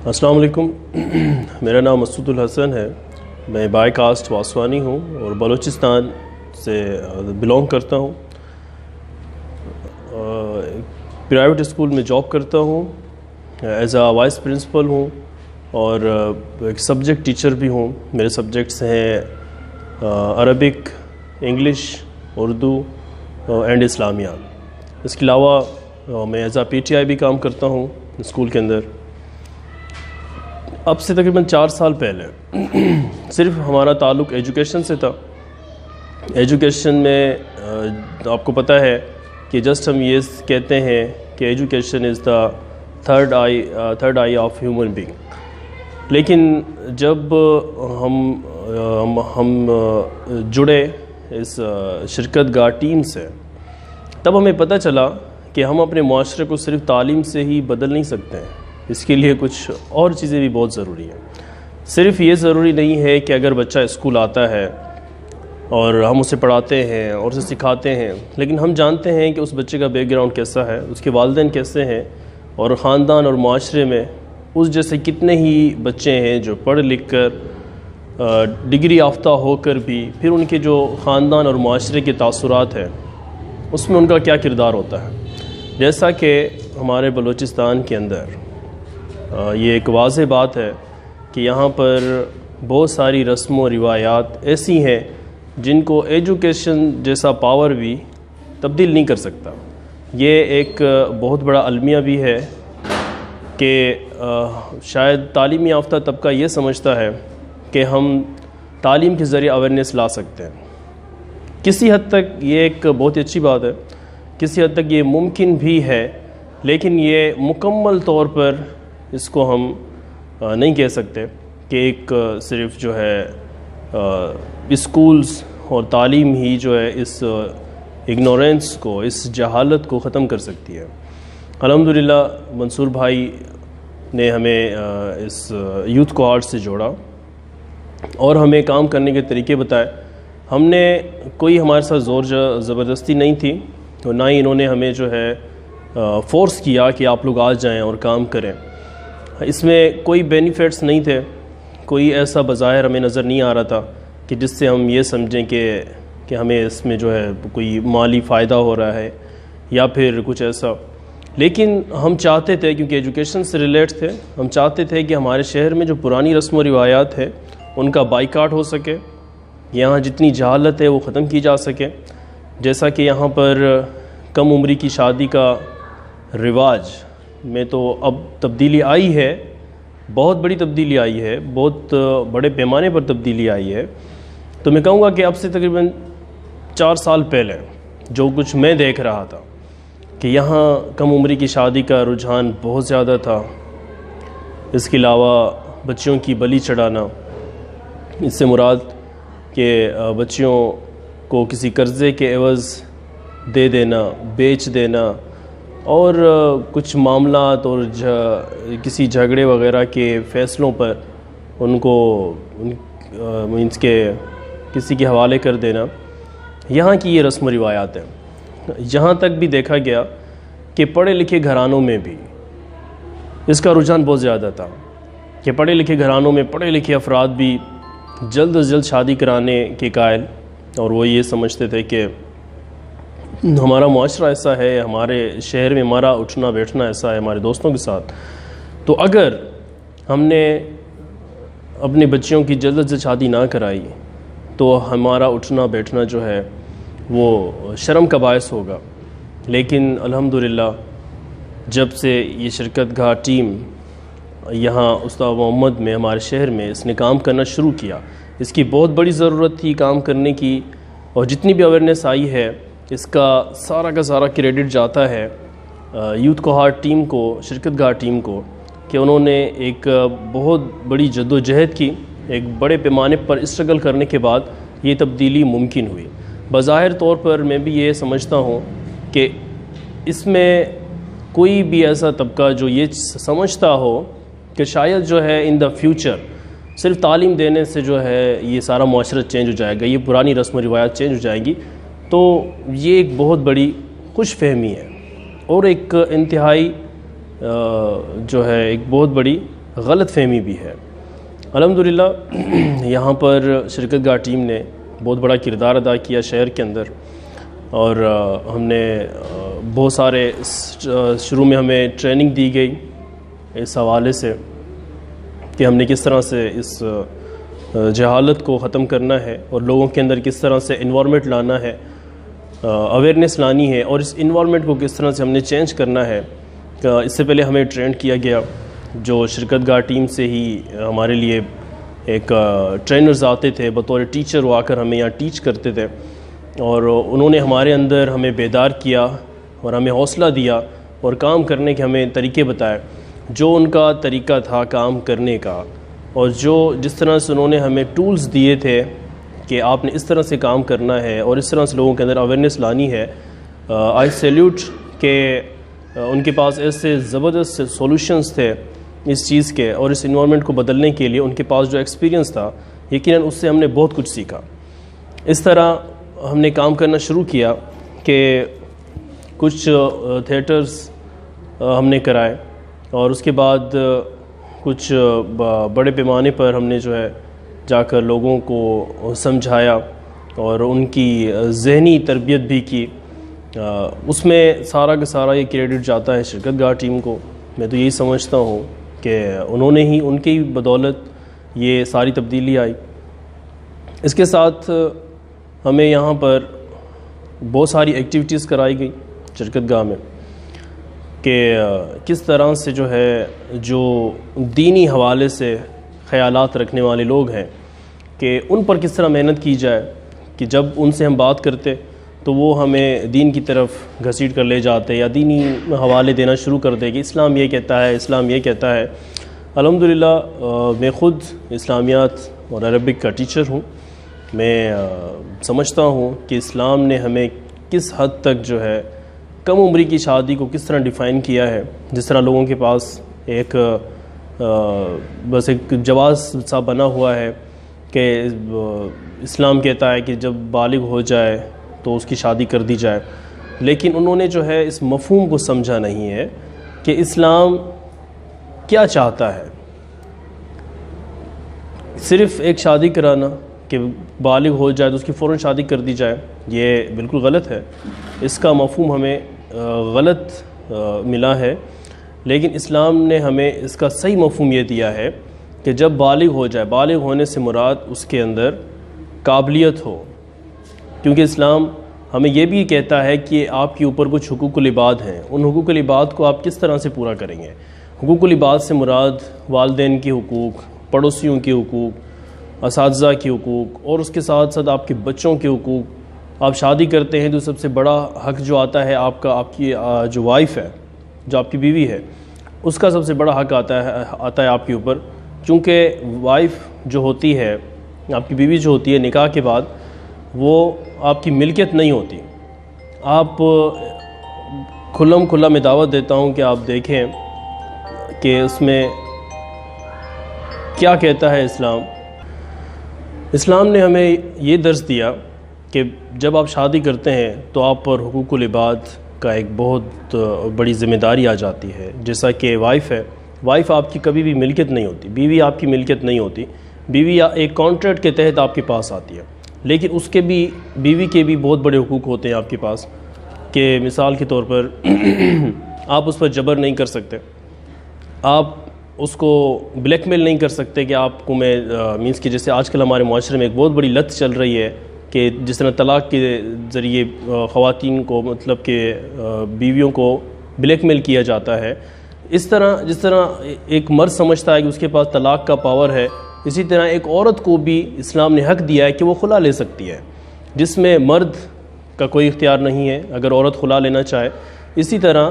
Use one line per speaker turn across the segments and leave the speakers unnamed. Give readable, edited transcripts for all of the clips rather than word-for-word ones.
السلام علیکم. میرا نام مسعود الحسن ہے. میں بائی کاسٹ واسوانی ہوں اور بلوچستان سے بلونگ کرتا ہوں. پرائیویٹ اسکول میں جاب کرتا ہوں. ایز اے وائس پرنسپل ہوں اور ایک سبجیکٹ ٹیچر بھی ہوں. میرے سبجیکٹس ہیں عربک، انگلش، اردو اینڈ اسلامیات. اس کے علاوہ میں as a P T I بھی کام کرتا ہوں اسکول کے اندر. اب سے تقریباً 4 سال پہلے صرف ہمارا تعلق ایجوکیشن سے تھا. ایجوکیشن میں آپ کو پتہ ہے کہ جسٹ ہم یہ کہتے ہیں کہ education is the third I of human being. لیکن جب ہم جڑے اس شرکت گاہ ٹیم سے، تب ہمیں پتہ چلا کہ ہم اپنے معاشرے کو صرف تعلیم سے ہی بدل نہیں سکتے ہیں. اس کے لیے کچھ اور چیزیں بھی بہت ضروری ہیں. صرف یہ ضروری نہیں ہے کہ اگر بچہ اسکول آتا ہے اور ہم اسے پڑھاتے ہیں اور اسے سکھاتے ہیں، لیکن ہم جانتے ہیں کہ اس بچے کا بیک گراؤنڈ کیسا ہے، اس کے والدین کیسے ہیں، اور خاندان اور معاشرے میں اس جیسے کتنے ہی بچے ہیں جو پڑھ لکھ کر ڈگری یافتہ ہو کر بھی پھر ان کے جو خاندان اور معاشرے کے تاثرات ہیں اس میں ان کا کیا کردار ہوتا ہے. جیسا کہ ہمارے بلوچستان کے اندر یہ ایک واضح بات ہے کہ یہاں پر بہت ساری رسم و روایات ایسی ہیں جن کو ایجوکیشن جیسا پاور بھی تبدیل نہیں کر سکتا. یہ ایک بہت بڑا المیہ بھی ہے کہ شاید تعلیمی یافتہ طبقہ یہ سمجھتا ہے کہ ہم تعلیم کے ذریعے اویئرنیس لا سکتے ہیں. کسی حد تک یہ ایک بہت اچھی بات ہے، کسی حد تک یہ ممکن بھی ہے، لیکن یہ مکمل طور پر اس کو ہم نہیں کہہ سکتے کہ ایک صرف جو ہے اسکولز اور تعلیم ہی جو ہے اس اگنورینس کو، اس جہالت کو ختم کر سکتی ہے. الحمدللہ منصور بھائی نے ہمیں اس یوتھ کوہارٹ سے جوڑا اور ہمیں کام کرنے کے طریقے بتائے. ہم نے کوئی ہمارے ساتھ زور زبردستی نہیں تھی اور نہ ہی انہوں نے ہمیں جو ہے فورس کیا کہ آپ لوگ آ جائیں اور کام کریں. اس میں کوئی بینیفٹس نہیں تھے، کوئی ایسا بظاہر ہمیں نظر نہیں آ رہا تھا کہ جس سے ہم یہ سمجھیں کہ ہمیں اس میں جو ہے کوئی مالی فائدہ ہو رہا ہے یا پھر کچھ ایسا. لیکن ہم چاہتے تھے، کیونکہ ایجوکیشن سے ریلیٹ تھے، ہم چاہتے تھے کہ ہمارے شہر میں جو پرانی رسم و روایات ہیں ان کا بائیکاٹ ہو سکے، یہاں جتنی جہالت ہے وہ ختم کی جا سکے. جیسا کہ یہاں پر کم عمری کی شادی کا رواج میں تو اب تبدیلی آئی ہے، بہت بڑی تبدیلی آئی ہے، بہت بڑے پیمانے پر تبدیلی آئی ہے. تو میں کہوں گا کہ اب سے تقریباً 4 سال پہلے جو کچھ میں دیکھ رہا تھا کہ یہاں کم عمری کی شادی کا رجحان بہت زیادہ تھا. اس کے علاوہ بچیوں کی بلی چڑھانا، اس سے مراد کہ بچیوں کو کسی قرضے کے عوض دے دینا، بیچ دینا، اور کچھ معاملات اور کسی جھگڑے وغیرہ کے فیصلوں پر ان کو مینس کے کسی کے حوالے کر دینا. یہاں کی یہ رسم و روایات ہیں. یہاں تک بھی دیکھا گیا کہ پڑھے لکھے گھرانوں میں بھی اس کا رجحان بہت زیادہ تھا کہ پڑھے لکھے گھرانوں میں پڑھے لکھے افراد بھی جلد از جلد شادی کرانے کے قائل، اور وہ یہ سمجھتے تھے کہ ہمارا معاشرہ ایسا ہے، ہمارے شہر میں ہمارا اٹھنا بیٹھنا ایسا ہے ہمارے دوستوں کے ساتھ، تو اگر ہم نے اپنی بچیوں کی جلد از جلد شادی نہ کرائی تو ہمارا اٹھنا بیٹھنا جو ہے وہ شرم کا باعث ہوگا. لیکن الحمدللہ جب سے یہ شرکت گاہ ٹیم یہاں استاد محمد میں ہمارے شہر میں اس نے کام کرنا شروع کیا، اس کی بہت بڑی ضرورت تھی کام کرنے کی، اور جتنی بھی اویئرنیس آئی ہے اس کا سارا کریڈٹ جاتا ہے یوتھ کوہارٹ ٹیم کو، شرکت گاہ ٹیم کو، کہ انہوں نے ایک بہت بڑی جد و جہد کی، ایک بڑے پیمانے پر اسٹرگل کرنے کے بعد یہ تبدیلی ممکن ہوئی. بظاہر طور پر میں بھی یہ سمجھتا ہوں کہ اس میں کوئی بھی ایسا طبقہ جو یہ سمجھتا ہو کہ شاید جو ہے ان دا فیوچر صرف تعلیم دینے سے جو ہے یہ سارا معاشرہ چینج ہو جائے گا، یہ پرانی رسم و روایات چینج ہو جائیں گی، تو یہ ایک بہت بڑی خوش فہمی ہے اور ایک انتہائی جو ہے ایک بہت بڑی غلط فہمی بھی ہے۔ الحمدللہ یہاں پر شرکت گاہ ٹیم نے بہت بڑا کردار ادا کیا شہر کے اندر، اور ہم نے بہت سارے شروع میں ہمیں ٹریننگ دی گئی اس حوالے سے کہ ہم نے کس طرح سے اس جہالت کو ختم کرنا ہے اور لوگوں کے اندر کس طرح سے انوائرمنٹ لانا ہے، اویئرنیس لانی ہے، اور اس انوائرمنٹ کو کس طرح سے ہم نے چینج کرنا ہے۔ اس سے پہلے ہمیں ٹرینڈ کیا گیا، جو شرکت گاہ ٹیم سے ہی ہمارے لیے ایک ٹرینرز آتے تھے بطور ٹیچر، وہ آ کر ہمیں یہاں ٹیچ کرتے تھے، اور انہوں نے ہمارے اندر ہمیں بیدار کیا اور ہمیں حوصلہ دیا اور کام کرنے کے ہمیں طریقے بتائے، جو ان کا طریقہ تھا کام کرنے کا، اور جس طرح سے انہوں نے ہمیں ٹولز دیے تھے کہ آپ نے اس طرح سے کام کرنا ہے اور اس طرح سے لوگوں کے اندر اویئرنیس لانی ہے۔ آئی سیلیوٹ کہ ان کے پاس ایسے زبردست سولوشنز تھے اس چیز کے، اور اس انوائرمنٹ کو بدلنے کے لیے ان کے پاس جو ایکسپیرینس تھا، یقیناً اس سے ہم نے بہت کچھ سیکھا۔ اس طرح ہم نے کام کرنا شروع کیا کہ کچھ تھیٹرز ہم نے کرائے، اور اس کے بعد کچھ بڑے پیمانے پر ہم نے جو ہے جا کر لوگوں کو سمجھایا اور ان کی ذہنی تربیت بھی کی۔ اس میں سارا کا سارا یہ کریڈٹ جاتا ہے شرکت گاہ ٹیم کو۔ میں تو یہی سمجھتا ہوں کہ انہوں نے ہی، ان کی بدولت یہ ساری تبدیلی آئی۔ اس کے ساتھ ہمیں یہاں پر بہت ساری ایکٹیویٹیز کرائی گئی شرکت گاہ میں کہ کس طرح سے جو ہے جو دینی حوالے سے خیالات رکھنے والے لوگ ہیں کہ ان پر کس طرح محنت کی جائے، کہ جب ان سے ہم بات کرتے تو وہ ہمیں دین کی طرف گھسیٹ کر لے جاتے یا دینی حوالے دینا شروع کر دے کہ اسلام یہ کہتا ہے، اسلام یہ کہتا ہے۔ الحمدللہ میں خود اسلامیات اور عربک کا ٹیچر ہوں۔ میں سمجھتا ہوں کہ اسلام نے ہمیں کس حد تک جو ہے کم عمری کی شادی کو کس طرح ڈیفائن کیا ہے۔ جس طرح لوگوں کے پاس ایک بس ایک جواز سا بنا ہوا ہے کہ اسلام کہتا ہے کہ جب بالغ ہو جائے تو اس کی شادی کر دی جائے، لیکن انہوں نے جو ہے اس مفہوم کو سمجھا نہیں ہے کہ اسلام کیا چاہتا ہے۔ صرف ایک شادی کرانا کہ بالغ ہو جائے تو اس کی فوراً شادی کر دی جائے، یہ بالکل غلط ہے۔ اس کا مفہوم ہمیں غلط ملا ہے، لیکن اسلام نے ہمیں اس کا صحیح مفہوم یہ دیا ہے کہ جب بالغ ہو جائے، بالغ ہونے سے مراد اس کے اندر قابلیت ہو، کیونکہ اسلام ہمیں یہ بھی کہتا ہے کہ آپ کے اوپر کچھ حقوق العباد ہیں، ان حقوق العباد کو آپ کس طرح سے پورا کریں گے۔ حقوق العباد سے مراد والدین کے حقوق، پڑوسیوں کے حقوق، اساتذہ کے حقوق، اور اس کے ساتھ ساتھ آپ کے بچوں کے حقوق۔ آپ شادی کرتے ہیں تو سب سے بڑا حق جو آتا ہے آپ کی جو وائف ہے، جو آپ کی بیوی ہے، اس کا سب سے بڑا حق آتا ہے آپ کے اوپر، چونکہ وائف جو ہوتی ہے، آپ کی بیوی جو ہوتی ہے، نکاح کے بعد وہ آپ کی ملکیت نہیں ہوتی۔ آپ کھلا میں دعوت دیتا ہوں کہ آپ دیکھیں کہ اس میں کیا کہتا ہے اسلام۔ اسلام نے ہمیں یہ درس دیا کہ جب آپ شادی کرتے ہیں تو آپ پر حقوق العباد کا ایک بہت بڑی ذمہ داری آ جاتی ہے۔ جیسا کہ وائف ہے، وائف آپ کی کبھی بھی ملکیت نہیں ہوتی، بیوی آپ کی ملکیت نہیں ہوتی، بیوی ایک کانٹریکٹ کے تحت آپ کے پاس آتی ہے، لیکن اس کے بھی، بیوی کے بھی بہت بڑے حقوق ہوتے ہیں آپ کے پاس، کہ مثال کے طور پر آپ اس پر جبر نہیں کر سکتے، آپ اس کو بلیک میل نہیں کر سکتے کہ آپ کو میں مینس کہ جیسے آج کل ہمارے معاشرے میں ایک بہت بڑی لت چل رہی ہے کہ جس طرح طلاق کے ذریعے خواتین کو، مطلب کہ بیویوں کو بلیک میل کیا جاتا ہے، اس طرح جس طرح ایک مرد سمجھتا ہے کہ اس کے پاس طلاق کا پاور ہے، اسی طرح ایک عورت کو بھی اسلام نے حق دیا ہے کہ وہ خلا لے سکتی ہے، جس میں مرد کا کوئی اختیار نہیں ہے اگر عورت خلا لینا چاہے۔ اسی طرح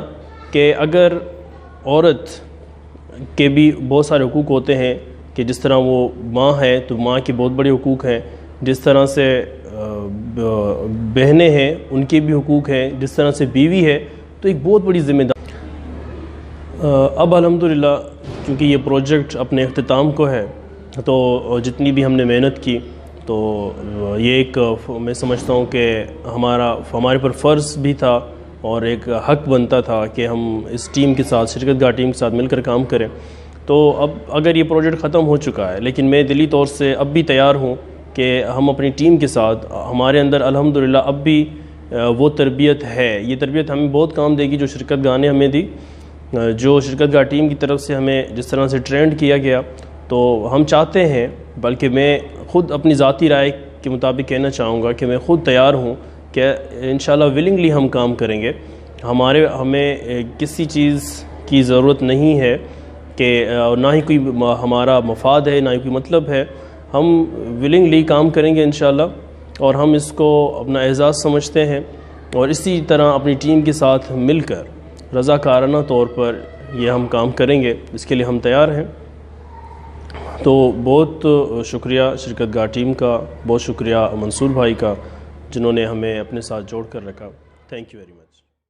کہ اگر عورت کے بھی بہت سارے حقوق ہوتے ہیں کہ جس طرح وہ ماں ہے تو ماں کے بہت بڑے حقوق ہیں، جس طرح سے بہنیں ہیں ان کے بھی حقوق ہیں، جس طرح سے بیوی ہے، تو ایک بہت بڑی ذمہ داری۔ اب الحمدللہ چونکہ یہ پروجیکٹ اپنے اختتام کو ہے، تو جتنی بھی ہم نے محنت کی تو یہ ایک میں سمجھتا ہوں کہ ہمارے پر فرض بھی تھا اور ایک حق بنتا تھا کہ ہم اس ٹیم کے ساتھ، شرکت گاہ ٹیم کے ساتھ مل کر کام کریں۔ تو اب اگر یہ پروجیکٹ ختم ہو چکا ہے لیکن میں دلی طور سے اب بھی تیار ہوں کہ ہم اپنی ٹیم کے ساتھ، ہمارے اندر الحمدللہ اب بھی وہ تربیت ہے، یہ تربیت ہمیں بہت کام دے گی جو شرکت گاہ نے ہمیں دی، جو شرکت گاہ ٹیم کی طرف سے ہمیں جس طرح سے ٹرینڈ کیا گیا. تو ہم چاہتے ہیں، بلکہ میں خود اپنی ذاتی رائے کے مطابق کہنا چاہوں گا کہ میں خود تیار ہوں کہ انشاءاللہ ولنگلی ہم کام کریں گے. ہمیں کسی چیز کی ضرورت نہیں ہے کہ نہ ہی کوئی ہمارا مفاد ہے، نہ ہی کوئی مطلب ہے. ہم ولنگلی کام کریں گے انشاءاللہ، اور ہم اس کو اپنا اعزاز سمجھتے ہیں، اور اسی طرح اپنی ٹیم کے ساتھ مل کر رضاکارانہ طور پر یہ ہم کام کریں گے، اس کے لیے ہم تیار ہیں. تو بہت شکریہ شرکت گاہ ٹیم کا، بہت شکریہ منصور بھائی کا جنہوں نے ہمیں اپنے ساتھ جوڑ کر رکھا. Thank you very much.